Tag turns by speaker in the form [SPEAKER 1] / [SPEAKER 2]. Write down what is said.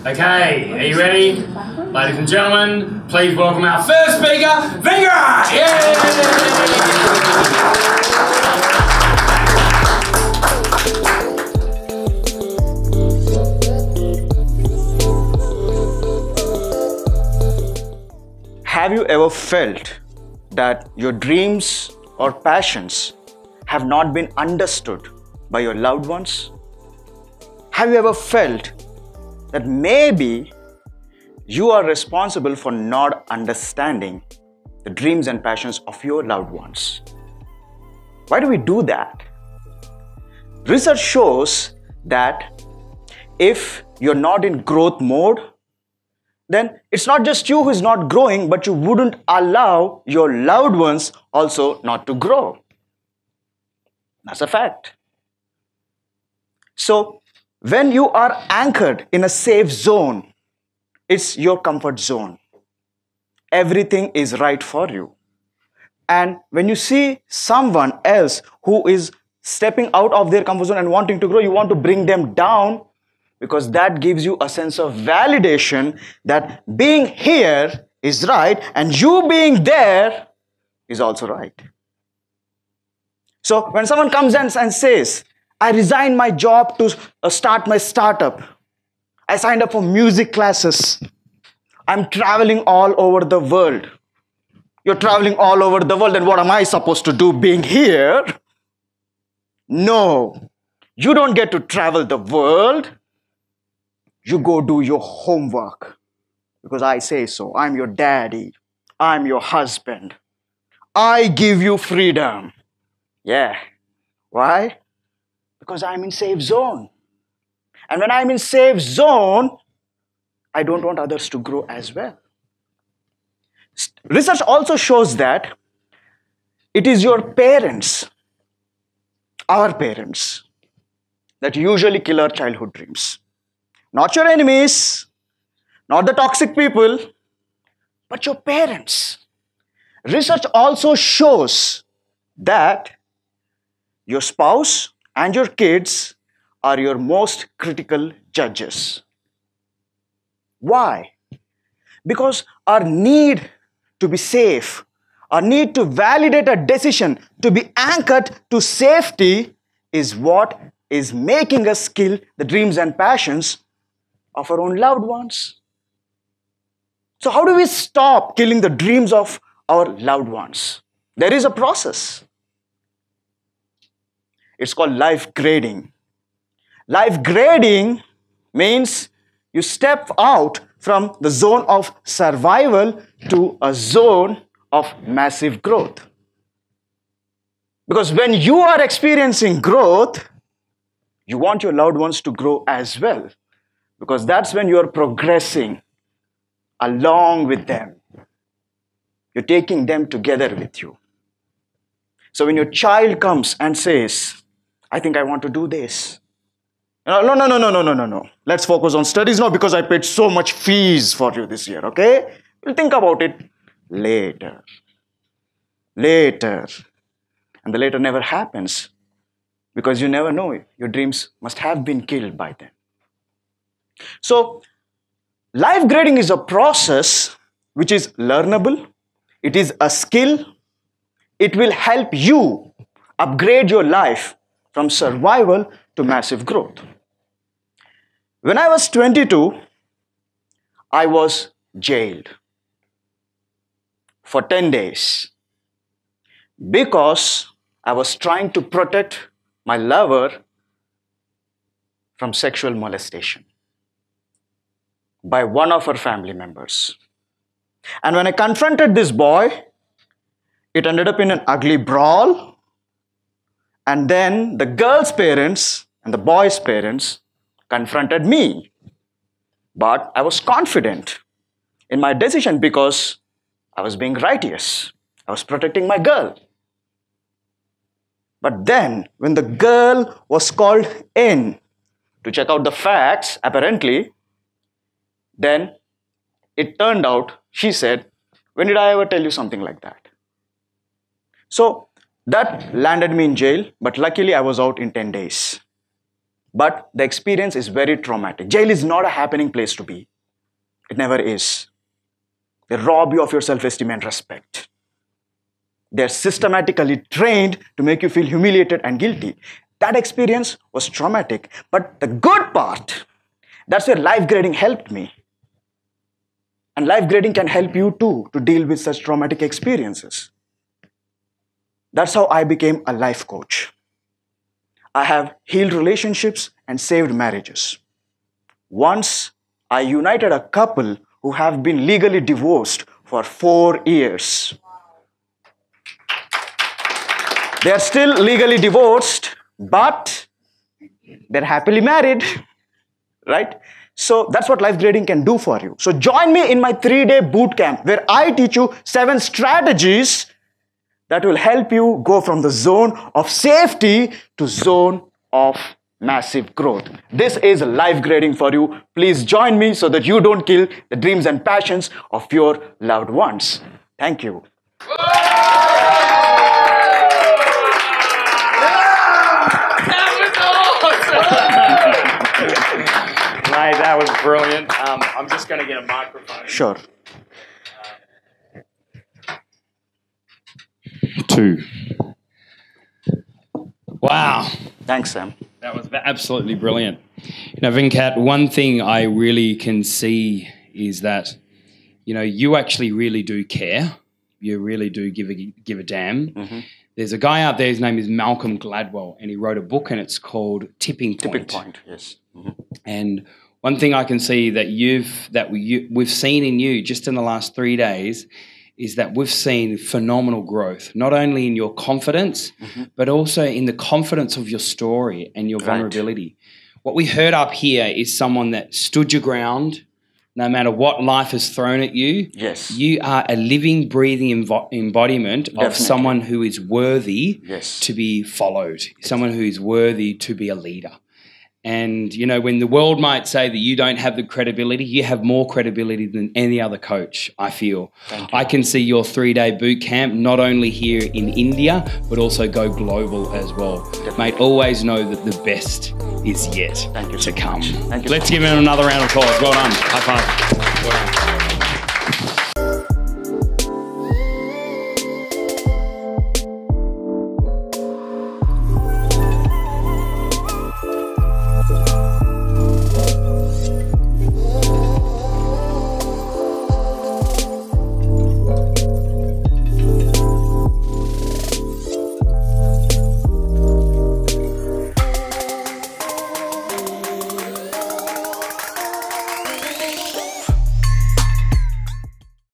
[SPEAKER 1] Okay, are you ready? Ladies and gentlemen, please welcome our first speaker, Venkat! Yay!
[SPEAKER 2] Have you ever felt that your dreams or passions have not been understood by your loved ones? Have you ever felt that maybe you are responsible for not understanding the dreams and passions of your loved ones? Why do we do that? Research shows that if you're not in growth mode, then it's not just you who is not growing, but you wouldn't allow your loved ones also not to grow. That's a fact. So, when you are anchored in a safe zone, it's your comfort zone. Everything is right for you. And when you see someone else who is stepping out of their comfort zone and wanting to grow, you want to bring them down, because that gives you a sense of validation that being here is right and you being there is also right. So when someone comes and says, I resigned my job to start my startup. I signed up for music classes. I'm traveling all over the world. You're traveling all over the world, and what am I supposed to do being here? No, you don't get to travel the world. You go do your homework, because I say so. I'm your daddy. I'm your husband. I give you freedom. Yeah. Why? Because I'm in safe zone. And when I'm in safe zone, I don't want others to grow as well. Research also shows that it is your parents, our parents, that usually kill our childhood dreams. Not your enemies, not the toxic people, but your parents. Research also shows that your spouse and your kids are your most critical judges. Why? Because our need to be safe, our need to validate a decision, to be anchored to safety is what is making us kill the dreams and passions of our own loved ones. So how do we stop killing the dreams of our loved ones? There is a process. It's called life grading. Life grading means you step out from the zone of survival to a zone of massive growth. Because when you are experiencing growth, you want your loved ones to grow as well. Because that's when you are progressing along with them. You're taking them together with you. So when your child comes and says, I think I want to do this. No. Let's focus on studies now because I paid so much fees for you this year, okay? We'll think about it later. Later. And the later never happens because you never know. Your dreams must have been killed by then. So, life grading is a process which is learnable. It is a skill. It will help you upgrade your life from survival to massive growth. When I was 22, I was jailed for 10 days because I was trying to protect my lover from sexual molestation by one of her family members. And when I confronted this boy, it ended up in an ugly brawl. And then the girl's parents and the boy's parents confronted me. But I was confident in my decision because I was being righteous. I was protecting my girl. But then, when the girl was called in to check out the facts, apparently, then it turned out, she said, when did I ever tell you something like that? So, that landed me in jail, but luckily I was out in 10 days. but the experience is very traumatic. Jail is not a happening place to be. It never is. They rob you of your self-esteem and respect. They're systematically trained to make you feel humiliated and guilty. That experience was traumatic. But the good part, that's where life grading helped me. And life grading can help you too to deal with such traumatic experiences. That's how I became a life coach. I have healed relationships and saved marriages. Once, I united a couple who have been legally divorced for 4 years. They are still legally divorced, but they're happily married, right? So that's what life grading can do for you. So join me in my 3-day boot camp where I teach you 7 strategies that will help you go from the zone of safety to zone of massive growth. This is life grading for you. Please join me so that you don't kill the dreams and passions of your loved ones. Thank you.
[SPEAKER 1] Mate, that was brilliant. I'm just going to get a microphone.
[SPEAKER 2] Sure.
[SPEAKER 1] 2. Wow.
[SPEAKER 2] Thanks, Sam.
[SPEAKER 1] That was absolutely brilliant. You know, Venkat, one thing I really can see is that, you know, you actually really do care. You really do give a damn. Mm-hmm. There's a guy out there, his name is Malcolm Gladwell, and he wrote a book and it's called Tipping Point.
[SPEAKER 2] Tipping Point, yes. Mm-hmm.
[SPEAKER 1] And one thing I can see that we've seen in you just in the last 3 days is that we've seen phenomenal growth, not only in your confidence, mm-hmm. but also in the confidence of your story and your vulnerability. What we heard up here is someone that stood your ground, no matter what life has thrown at you.
[SPEAKER 2] Yes.
[SPEAKER 1] You are a living, breathing embodiment of someone who is worthy to be followed, someone who is worthy to be a leader. And, you know, when the world might say that you don't have the credibility, you have more credibility than any other coach, I feel. I can see your 3-day boot camp not only here in India, but also go global as well. Definitely. Mate, always know that the best is yet to come.
[SPEAKER 2] Thank you.
[SPEAKER 1] Let's give him another round of applause. Well done. High five. Well done.